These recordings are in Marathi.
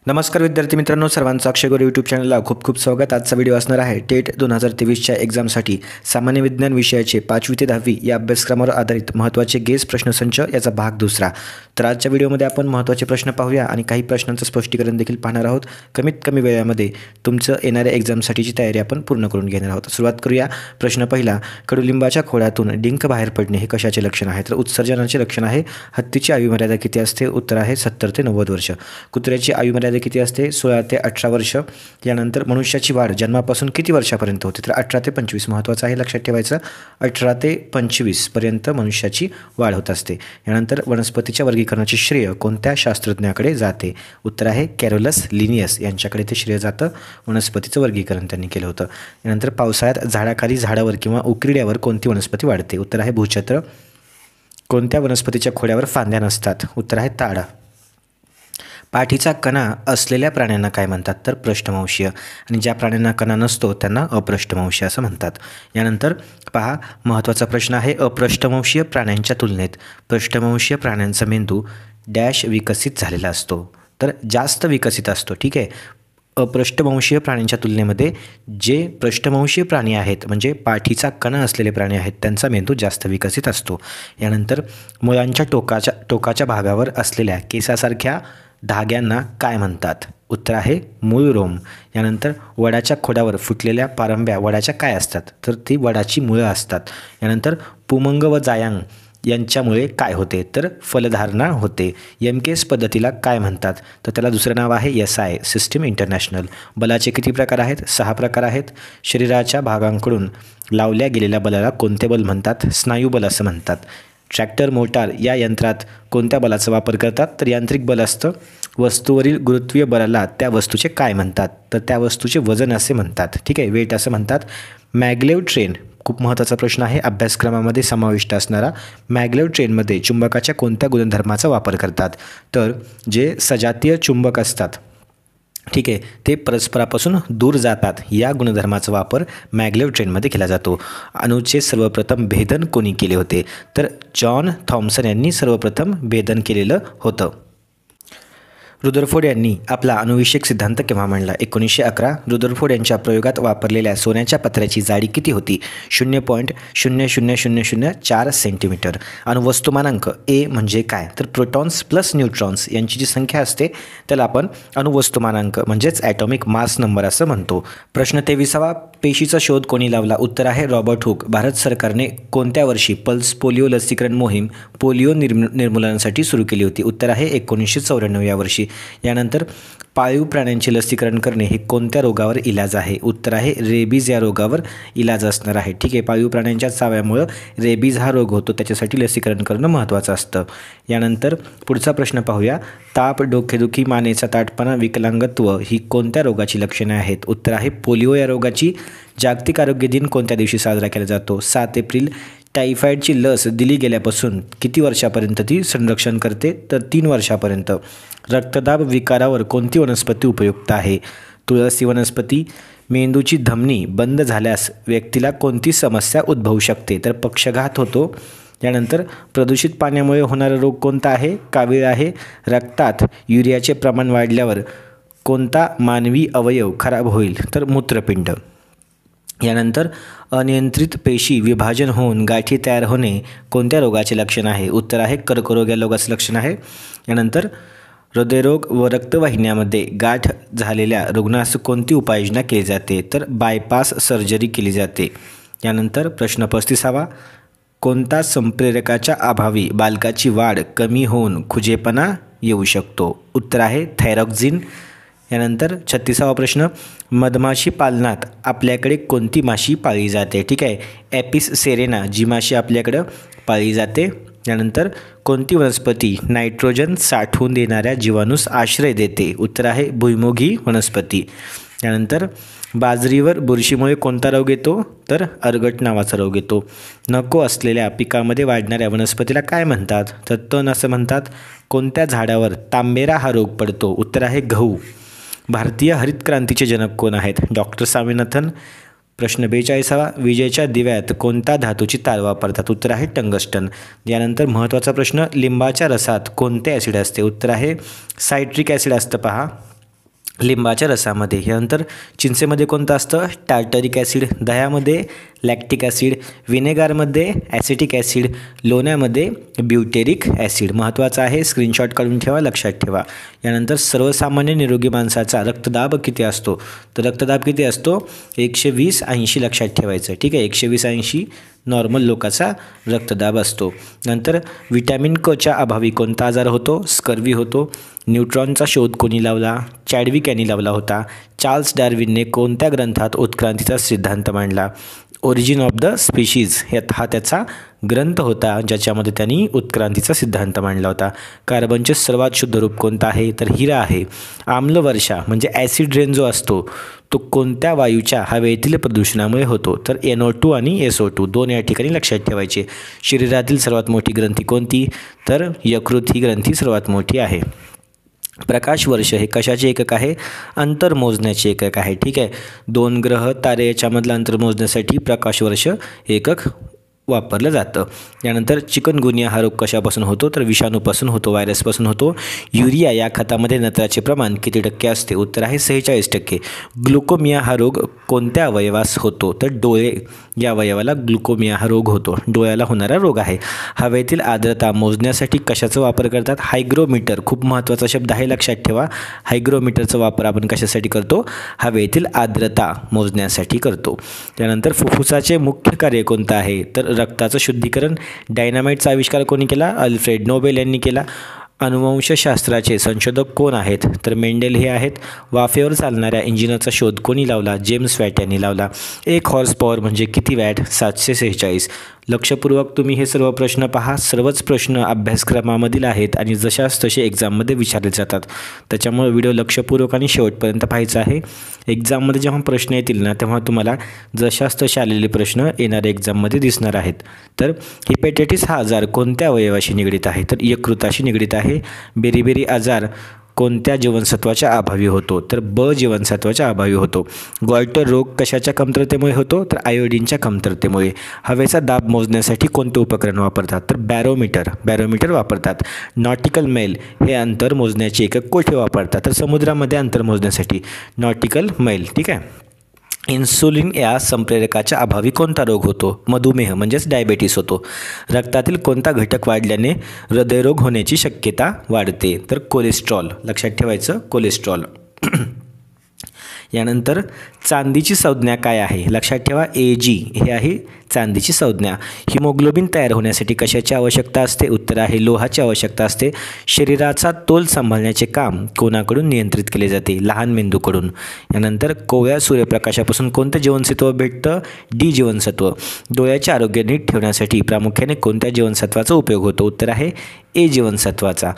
नमस्कार विद्यार्थी मित्रांनो, सर्वांचं अक्षयगुरू यूट्यूब चॅनलला खूप खूप स्वागत. आजचा व्हिडिओ असणार आहे टेट 2023च्या एक्झामसाठी सामान्य विज्ञान विषयाचे 5वी ते 10वी या अभ्यासक्रमावर आधारित महत्त्वाचे गेस प्रश्नसंच याचा भाग दुसरा. तर आजच्या व्हिडिओमध्ये आपण महत्त्वाचे प्रश्न पाहूया आणि काही प्रश्नांचं स्पष्टीकरण देखील पाहणार आहोत. कमीत कमी वेळामध्ये तुमचं येणाऱ्या एक्झामसाठीची तयारी आपण पूर्ण करून घेणार आहोत. सुरुवात करूया. प्रश्न पहिला, कडुलिंबाच्या खोडातून डिंक बाहेर पडणे हे कशाचे लक्षण आहे? तर उत्सर्जनाचे लक्षण आहे. हत्तीची आयुमर्यादा किती असते? उत्तर आहे 70 ते 90 वर्ष. कुत्र्याची आयुमर्यादा किती असते? 16 ते 18 वर्ष. यानंतर मनुष्याची वाढ जन्मापासून किती वर्षापर्यंत होते? तर 18 ते 25. महत्त्वाचं आहे, लक्षात ठेवायचं. 18 ते 25 पर्यंत मनुष्याची वाढ होत असते. यानंतर वनस्पतीच्या वर्गीकरणाचे श्रेय कोणत्या शास्त्रज्ञाकडे जाते? उत्तर आहे कॅरोलस लिनियस यांच्याकडे ते श्रेय जातं. वनस्पतीचं वर्गीकरण त्यांनी केलं होतं. यानंतर पावसाळ्यात झाडाखाली झाडावर किंवा उकिरड्यावर कोणती वनस्पती वाढते? उत्तर आहे भूछत्र. कोणत्या वनस्पतीच्या खोड्यावर फांद्या नसतात? उत्तर आहे ताड. पाठीचा कणा असलेल्या प्राण्यांना काय म्हणतात? तर पृष्ठवंशीय. आणि ज्या प्राण्यांना कणा नसतो त्यांना अपृष्ठवंशीय असं म्हणतात. यानंतर पहा, महत्त्वाचा प्रश्न आहे. अपृष्ठवंशीय प्राण्यांच्या तुलनेत पृष्ठवंशीय प्राण्यांचा मेंदू डॅश विकसित झालेला असतो? तर जास्त विकसित असतो. ठीक आहे. अपृष्ठवंशीय प्राण्यांच्या तुलनेमध्ये जे पृष्ठवंशीय प्राणी आहेत, म्हणजे पाठीचा कणा असलेले प्राणी आहेत, त्यांचा मेंदू जास्त विकसित असतो. यानंतर मुळांच्या टोकाच्या भागावर असलेल्या केसासारख्या धाग्यांना काय म्हणतात? उत्तर आहे मूळरोम. यानंतर वडाच्या खोडावर फुटलेल्या पारंब्या वडाच्या काय असतात? तर ती वडाची मुळं असतात. यानंतर पुमंग व जायांग यांच्यामुळे काय होते? तर फलधारणा होते. यमकेस पद्धतीला काय म्हणतात? तर त्याला दुसरं नाव आहे SI सिस्टीम इंटरनॅशनल. बलाचे किती प्रकार आहेत? 6 प्रकार आहेत. शरीराच्या भागांकडून लावल्या गेलेल्या बलाला कोणते बल म्हणतात? स्नायुबल असं म्हणतात. ट्रॅक्टर मोटार या यंत्रात कोणत्या बलाचा वापर करतात? तर यांत्रिक बल असतं. वस्तूवरील गुरुत्वीय बलाला त्या वस्तूचे काय म्हणतात? तर त्या वस्तूचे वजन असे म्हणतात. ठीक आहे, वेट असं म्हणतात. मॅग्लेव ट्रेन खूप महत्त्वाचा प्रश्न आहे, अभ्यासक्रमामध्ये समाविष्ट असणारा. मॅग्लेव ट्रेनमध्ये चुंबकाच्या कोणत्या गुणधर्माचा वापर करतात? तर जे सजातीय चुंबक असतात, ठीक आहे, ते परस्परापासून दूर जातात. या गुणधर्माचा वापर मॅग्लेव ट्रेनमध्ये केला जातो. अणूचे सर्वप्रथम भेदन कोणी केले होते? तर जॉन थॉम्सन यांनी सर्वप्रथम भेदन केलेलं होतं. रुदरफोर्ड यांनी आपला अणुविषयक सिद्धांत केव्हा मांडला? 1911. रुदरफोर्ड यांच्या प्रयोगात वापरलेल्या सोन्याच्या पत्र्याची जाडी किती होती? 0.00004 सेंटीमीटर. अणुवस्तुमानांक A म्हणजे काय? तर प्रोटॉन्स प्लस न्यूट्रॉन्स यांची जी संख्या असते त्याला आपण अणुवस्तुमानांक म्हणजेच ॲटॉमिक मास नंबर असं म्हणतो. प्रश्न 23वा, पेशीचा शोध कोणी लावला? उत्तर आहे रॉबर्ट हुक. भारत सरकारने कोणत्या वर्षी पल्स पोलिओ लसीकरण मोहीम पोलिओ निर्मूलनासाठी सुरू केली होती? उत्तर आहे 1994 या वर्षी. यानंतर पाळीव प्राण्यांचे लसीकरण करणे हे कोणत्या रोगावर इलाज आहे? उत्तर आहे रेबीज या रोगावर इलाज असणार आहे. ठीक आहे, पाळीव प्राण्यांच्या चाव्यामुळं रेबीज हा रोग होतो, त्याच्यासाठी लसीकरण करणं महत्त्वाचं असतं. यानंतर पुढचा प्रश्न पाहूया. ताप, डोकेदुखी, मानेचा ताठपणा, विकलांगत्व ही कोणत्या रोगाची लक्षणे आहेत? उत्तर आहे पोलिओ या रोगाची. जागतिक आरोग्य दिन कोणत्या दिवशी साजरा केला जातो? 7 एप्रिल. टायफॉईडची लस दिली गेल्यापासून किती वर्षापर्यंत ती संरक्षण करते? तर 3 वर्षापर्यंत. रक्तदाब विकारावर कोणती वनस्पती उपयुक्त आहे? तुळसी वनस्पती. मेंदूची धमनी बंद झाल्यास व्यक्तीला कोणती समस्या उद्भवू शकते? तर पक्षाघात होतो. यानंतर प्रदूषित पाण्यामुळे होणारा रोग कोणता आहे? कावीळ आहे. रक्तात युरियाचे प्रमाण वाढल्यावर कोणता मानवी अवयव खराब होईल? तर मूत्रपिंड. यानंतर अनियंत्रित पेशी विभाजन होऊन गाठी तयार होणे कोणत्या रोगाचे लक्षण आहे? उत्तर आहे कर्करोग या रोगाचे लक्षण आहे. यानंतर हृदयरोग व रक्तवाहिन्यामध्ये गाठ झालेल्या रुग्णास कोणती उपाययोजना केली जाते? तर बायपास सर्जरी केली जाते. यानंतर प्रश्न 35वा, कोणता संप्रेरकाच्या अभावी बालकाची वाढ कमी होऊन खुजेपणा येऊ शकतो? उत्तर आहे थायरॉक्झिन. यानंतर 36वा प्रश्न, मधमाशी पालनात आपल्याकडे कोणती माशी पाळली जाते? ठीक आहे, ॲपिस सेरेना जी माशी आपल्याकडं पाळली जाते. यानंतर कोणती वनस्पती नायट्रोजन साठवून देणाऱ्या जीवाणूस आश्रय देते? उत्तर आहे भुईमुगी वनस्पती. यानंतर बाजरीवर बुरशीमुळे कोणता रोग येतो? तर अर्गट नावाचा रोग येतो. नको असलेल्या पिकामध्ये वाढणाऱ्या वनस्पतीला काय म्हणतात? तर तण असं म्हणतात. कोणत्या झाडावर तांबेरा हा रोग पडतो? उत्तर आहे गहू. भारतीय हरित क्रांतीचे जनक कोण आहेत? डॉक्टर स्वामीनाथन. प्रश्न 42वा, विजेच्या दिव्यात कोणत्या धातूची तार वापरतात? उत्तर आहे टंगस्टन. यानंतर महत्त्वाचा प्रश्न, लिंबाच्या रसात कोणते ॲसिड असते? उत्तर आहे सायट्रिक ॲसिड असतं. पहा, लिंबाच्या रसामध्ये. यानंतर चिंचेमध्ये कोणतं असतं? Tartaric acid. दह्यामध्ये लॅक्टिक ॲसिड. व्हिनेगारमध्ये ॲसिटिक ॲसिड. लोण्यामध्ये ब्युटेरिक ॲसिड. महत्त्वाचं आहे, स्क्रीनशॉट काढून ठेवा, लक्षात ठेवा. यानंतर सर्वसामान्य निरोगी माणसाचा रक्तदाब किती असतो? तर रक्तदाब किती असतो? 120/80 लक्षात ठेवायचं. ठीक आहे, 120/80 नॉर्मल लोकाचा रक्तदाब असतो. नंतर विटॅमिन कच्या अभावी कोणता आजार होतो? स्कर्वी होतो. न्यूट्रॉनचा शोध कोणी लावला? चॅडविक यांनी लावला होता. चार्ल्स डार्विनने कोणत्या ग्रंथात उत्क्रांतीचा सिद्धांत मांडला? ओरिजिन ऑफ द स्पीशीज हा त्याचा ग्रंथ होता, ज्याच्यामध्ये त्यांनी उत्क्रांतीचा सिद्धांत मांडला होता. कार्बनचे सर्वात शुद्ध रूप कोणतं आहे? तर हिरा आहे. आम्लवर्षा म्हणजे ॲसिड रेन जो असतो तो कोणत्या वायूच्या हवेतील प्रदूषणामुळे होतो? तर NO2 आणि SO2 दोन या ठिकाणी लक्षात ठेवायचे. शरीरातील सर्वात मोठी ग्रंथी कोणती? तर यकृत ही ग्रंथी सर्वात मोठी आहे. प्रकाश वर्ष हे कशाचे एकक आहे? अंतर मोजण्याचे एकक आहे. ठीक आहे, 2 ग्रह तारे याच्यामधलं अंतर मोजण्यासाठी प्रकाश वर्ष एकक वापरलं जातं. यानंतर चिकनगुनिया हा रोग कशापासून होतो? तर विषाणूपासून होतो, व्हायरसपासून होतो. युरिया या खतामध्ये नत्राचे प्रमाण किती टक्के असते? उत्तर आहे 46%. ग्लुकोमिया हा रोग कोणत्या अवयवास होतो? तर डोळे या अवयवाला ग्लुकोमिया हा रोग होतो, डोळ्याला होणारा रोग आहे. हवेतील आर्द्रता मोजण्यासाठी कशाचा वापर करतात? हायग्रोमीटर. खूप महत्त्वाचा शब्द आहे, लक्षात ठेवा. हायग्रोमीटरचा वापर आपण कशासाठी करतो? हवेतील आर्द्रता मोजण्यासाठी करतो. त्यानंतर फुफ्फुसाचे मुख्य कार्य कोणतं आहे? तर रक्ताचं शुद्धीकरण. डायनामाइटचा आविष्कार कोणी केला? अल्फ्रेड नोबेल यांनी केला. अनुवंशशास्त्राचे संशोधक कोण आहेत? तर मेंडेल हे आहेत. वाफेवर चालणाऱ्या इंजिनाचा शोध कोणी लावला? जेम्स वॅट यांनी लावला. 1 हॉर्स पॉवर म्हणजे किती वॅट? 746. लक्षपूर्वक तुम्ही हे सर्व प्रश्न पहा. सर्वच प्रश्न अभ्यासक्रमामधील आहेत आणि जशास तसे एक्झाममध्ये विचारले जातात. त्याच्यामुळे व्हिडिओ लक्षपूर्वक आणि शेवटपर्यंत पाहायचा आहे. एक्झाममध्ये जेव्हा प्रश्न येतील ना, तेव्हा तुम्हाला जशास तसे आलेले प्रश्न येणाऱ्या एक्झाममध्ये दिसणार आहेत. तर हिपॅटायटिस हा आजार कोणत्या अवयवाशी निगडीत आहे? तर यकृताशी निगडीत आहे. बेरीबेरी आजार कोणत्या जीवनसत्वाच्या अभावी होतो? तर ब जीवनसत्वाच्या अभावी होतो. गॉयटर रोग कशाच्या कमतरतेमुळे होतो? तर आयोडीनच्या कमतरतेमुळे. हवेचा दाब मोजण्यासाठी कोणते उपकरण वापरतात? तर बॅरोमीटर वापरतात. नॉटिकल मैल हे अंतर मोजण्याचे एकक कोठे वापरतात? तर समुद्रामध्ये अंतर मोजण्यासाठी नॉटिकल मैल. ठीक आहे. इन्सुलिन या संप्रेरकाच्या अभावी कोणता रोग होतो? मधुमेह म्हणजेच डायबेटीस होतो. रक्तातील कोणता घटक वाढल्याने हृदयरोग होण्याची शक्यता वाढते? तर कोलेस्ट्रॉल. लक्षात ठेवायचं, कोलेस्ट्रॉल. यानंतर चांदीची संज्ञा काय आहे? लक्षात ठेवा, Ag हे आहे चांदीची संज्ञा. हिमोग्लोबिन तयार होण्यासाठी कशाची आवश्यकता असते? उत्तर आहे लोहाची आवश्यकता असते. शरीराचा तोल सांभाळण्याचे काम कोणाकडून नियंत्रित केले जाते? लहान मेंदूकडून. यानंतर कोवळ्या सूर्यप्रकाशापासून कोणतं जीवनसत्व भेटतं? D जीवनसत्व. डोळ्याचे आरोग्य नीट ठेवण्यासाठी प्रामुख्याने कोणत्या जीवनसत्वाचा उपयोग होतो? उत्तर आहे A जीवनसत्वाचा.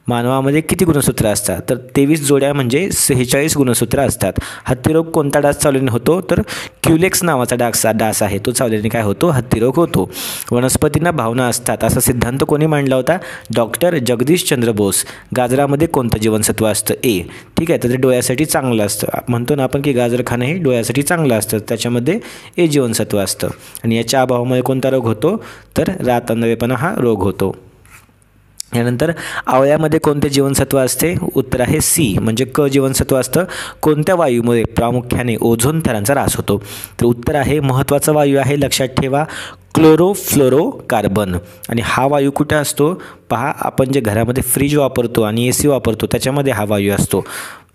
मानवामध्ये किती गुणसूत्र असतात? तर 23 जोड्या म्हणजे 46 गुणसूत्र असतात. हत्तीरोग कोणता डास चावल्याने होतो? तर क्युलेक्स नावाचा डास आहे, तो चावल्याने काय होतो? हत्तीरोग होतो. वनस्पतींना भावना असतात असा सिद्धांत कोणी मांडला होता? डॉक्टर जगदीशचंद्र बोस. गाजरामध्ये कोणतं जीवनसत्व असतं? A. ठीक आहे, तर ते डोळ्यासाठी चांगलं असतं. म्हणतो ना आपण की गाजर खाणं हे डोळ्यासाठी चांगलं असतं, त्याच्यामध्ये A जीवनसत्व असतं. आणि याच्या अभावामुळे कोणता रोग होतो? तर रातअंधळेपणा हा रोग होतो. यानंतर आवळ्यामध्ये कोणते जीवनसत्व असते? उत्तर आहे C म्हणजे क जीवनसत्व असतं. कोणत्या वायूमुळे प्रामुख्याने ओझोन थरांचा ह्रास होतो? तर उत्तर आहे महत्त्वाचा वायू आहे, लक्षात ठेवा, क्लोरोफ्लोरोकार्बन. आणि हा वायू कुठे असतो? पहा, आपण जे घरामध्ये फ्रीज वापरतो आणि AC वापरतो त्याच्यामध्ये हा वायू असतो.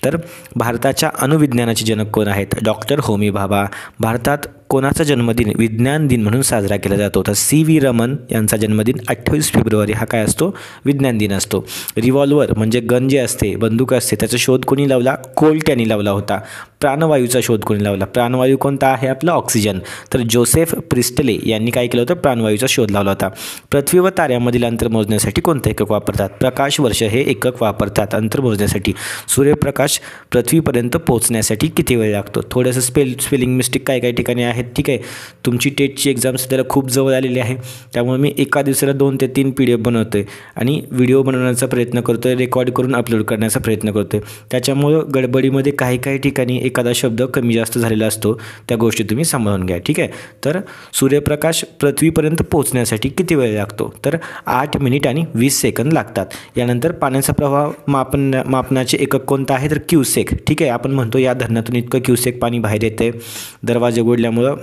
तर भारताच्या अणुविज्ञानाचे जनक कोण आहेत? डॉक्टर होमी भाभा. भारतात कोणाचा जन्मदिन विज्ञान दिन म्हणून साजरा केला जातो? तर C.V. रमन यांचा जन्मदिन 28 फेब्रुवारी हा काय असतो? विज्ञान दिन असतो. रिव्हॉल्वर म्हणजे गन जे असते, बंदूक असते, त्याचा शोध कोणी लावला? कोल्ट यांनी लावला होता. प्राणवायूचा शोध कोणी लावला? प्राणवायू कोणता आहे? आपला ऑक्सिजन. तर जोसेफ प्रिस्टले यांनी काय केलं होतं? प्राणवायूचा शोध लावला होता. पृथ्वी व ताऱ्यामधील अंतर मोजण्यासाठी कोणतं एकक वापरतात? प्रकाश वर्ष हे एकक वापरतात अंतर मोजण्यासाठी. सूर्यप्रकाश पृथ्वीपर्यंत पोहोचण्यासाठी किती वेळ लागतो? थोडंसं स्पेलिंग मिस्टेक काय ठिकाणी आहे. आहेत. ठीक आहे, तुमची टेटची एक्झाम सध्याला खूप जवळ आलेली आहे, त्यामुळे मी एका दिवसाला 2 ते 3 PDF बनवतो आहे आणि व्हिडिओ बनवण्याचा प्रयत्न करतो आहे, रेकॉर्ड करून अपलोड करण्याचा प्रयत्न करतो आहे. त्याच्यामुळं गडबडीमध्ये काही ठिकाणी एखादा शब्द कमी जास्त झालेला असतो, त्या गोष्टी तुम्ही सांभाळून घ्या. ठीक आहे, तर सूर्यप्रकाश पृथ्वीपर्यंत पोहोचण्यासाठी किती वेळ लागतो? तर 8 मिनिट आणि 20 सेकंद लागतात. यानंतर पाण्याचा प्रवाह मापनाचे एकक कोणतं आहे? तर क्युसेक. ठीक आहे, आपण म्हणतो या धरणातून इतकं क्युसेक पाणी बाहेर येते दरवाजे उघडल्यामुळं.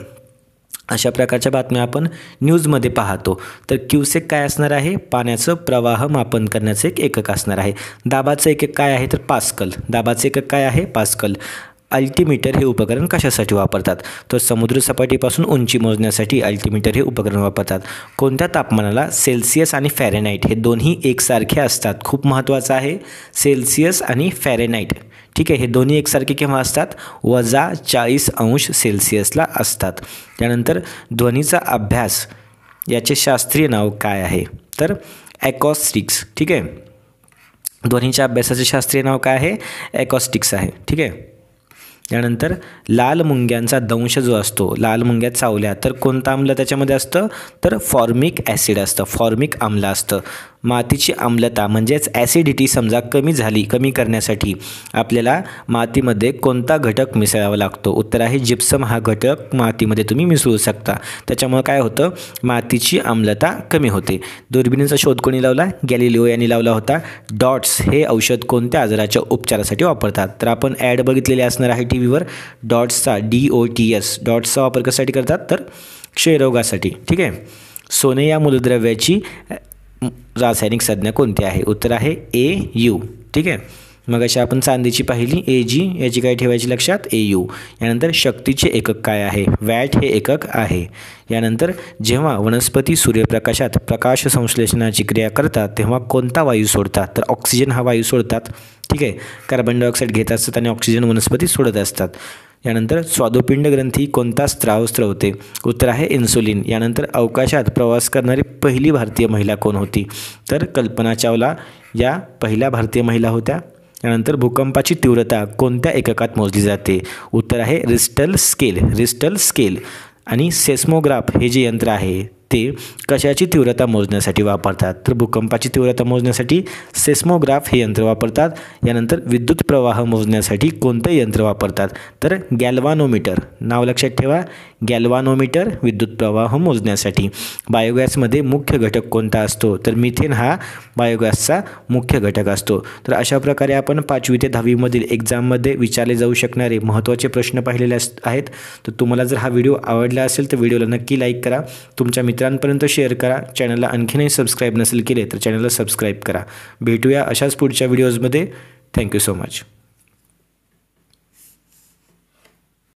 अशा प्रकारच्या बातम्या आपण न्यूजमध्ये पाहतो. तर क्युसेक काय असणार आहे? पाण्याचं प्रवाह मापन करण्याचं एक एकक असणार आहे. दाबाचं एकक काय आहे? तर पास्कल. दाबाचं एकक काय आहे? पास्कल. अल्टिमीटर हे उपकरण कशासाठी वापरतात? तर समुद्रसपाटीपासून उंची मोजण्यासाठी अल्टिमीटर हे उपकरण वापरतात. कोणत्या तापमानाला सेल्सिअस आणि फॅरेनहाइट हे दोन्ही एकसारखे असतात? खूप महत्त्वाचं आहे, सेल्सिअस आणि फॅरेनहाइट. ठीक आहे, हे दोन्ही एकसारखे केव्हा असतात? -40°C असतात. त्यानंतर ध्वनीचा अभ्यास याचे शास्त्रीय नाव काय आहे? तर ॲकॉस्टिक्स. ठीक आहे, ध्वनीच्या अभ्यासाचे शास्त्रीय नाव काय आहे? ॲकॉस्टिक्स आहे. ठीक आहे, त्यानंतर लाल मुंग्यांचा दंश जो असतो, लाल मुंग्या चावल्या तर कोणतं आम्ल त्याच्यामध्ये असतं? तर फॉर्मिक ॲसिड असतं, फॉर्मिक आम्ल असतं. मातीची आम्लता म्हणजेच ॲसिडिटी समजा कमी करण्यासाठी आपल्याला मातीमध्ये कोणता घटक मिसळावा लागतो? उत्तर आहे जिप्सम. हा घटक मातीमध्ये तुम्ही मिसळू शकता, त्याच्यामुळे काय होतं? मातीची आम्लता कमी होते. दुर्बिणीचा शोध कोणी लावला? गॅलिलिओ यांनी लावला होता. डॉट्स हे औषध कोणत्या आजाराच्या उपचारासाठी वापरतात? तर आपण ॲड बघितलेली असणार आहे टीव्हीवर. डॉट्सचा DOTS डॉट्सचा वापर कशासाठी करतात? तर क्षयरोगासाठी. ठीक आहे, सोने या मूलद्रव्याची रासायनिक संज्ञा कोणती आहे? उत्तर आहे AU. ठीक आहे, मग अशा आपण चांदीची पाहिली AG, याची काय ठेवायची लक्षात? AU. यानंतर शक्तीचे एकक काय आहे? वॅट हे एकक आहे. यानंतर जेव्हा वनस्पती सूर्यप्रकाशात प्रकाश संश्लेषणाची क्रिया करतात तेव्हा कोणता वायू सोडतात? तर ऑक्सिजन हा वायू सोडतात. ठीक आहे, कार्बन डायऑक्साईड घेत असतात आणि ऑक्सिजन वनस्पती सोडत असतात. यानंतर स्वादुपिंड ग्रंथी कोणता स्त्राव स्त्रवते? उत्तर आहे इन्सुलिन. यानंतर अवकाशात प्रवास करणारी पहिली भारतीय महिला कोण होती? तर कल्पना चावला या पहिल्या भारतीय महिला होत्या. यानंतर भूकंपाची तीव्रता कोणत्या एककात मोजली जाते? उत्तर आहे रिस्टर स्केल. आणि सेस्मोग्राफ हे जे यंत्र आहे ते कशाची तीव्रता मोजण्यासाठी वापरतात? तर भूकंपाची तीव्रता मोजण्यासाठी सेस्मोग्राफ हे यंत्र वापरतात. यानंतर विद्युत प्रवाह मोजण्यासाठी कोणतं यंत्र वापरतात? तर गॅल्व्हानोमीटर. नाव लक्षात ठेवा, गॅल्व्हानोमीटर विद्युत प्रवाह मोजण्यासाठी. बायोगॅसमध्ये मुख्य घटक कोणता असतो? तर मिथेन हा बायोगॅसचा मुख्य घटक असतो. तर अशा प्रकारे आपण 5वी ते 10वीमधील एक्झाममध्ये विचारले जाऊ शकणारे महत्त्वाचे प्रश्न पाहिलेले आहेत. तर तुम्हाला जर हा व्हिडिओ आवडला असेल तर व्हिडिओला नक्की लाईक करा, तुमच्या मित्रांपर्यंत शेअर करा. चॅनलला आणखीनही सबस्क्राईब नसेल केले तर चॅनलला सबस्क्राईब करा. भेटूया अशाच पुढच्या व्हिडिओजमध्ये. Thank you so much.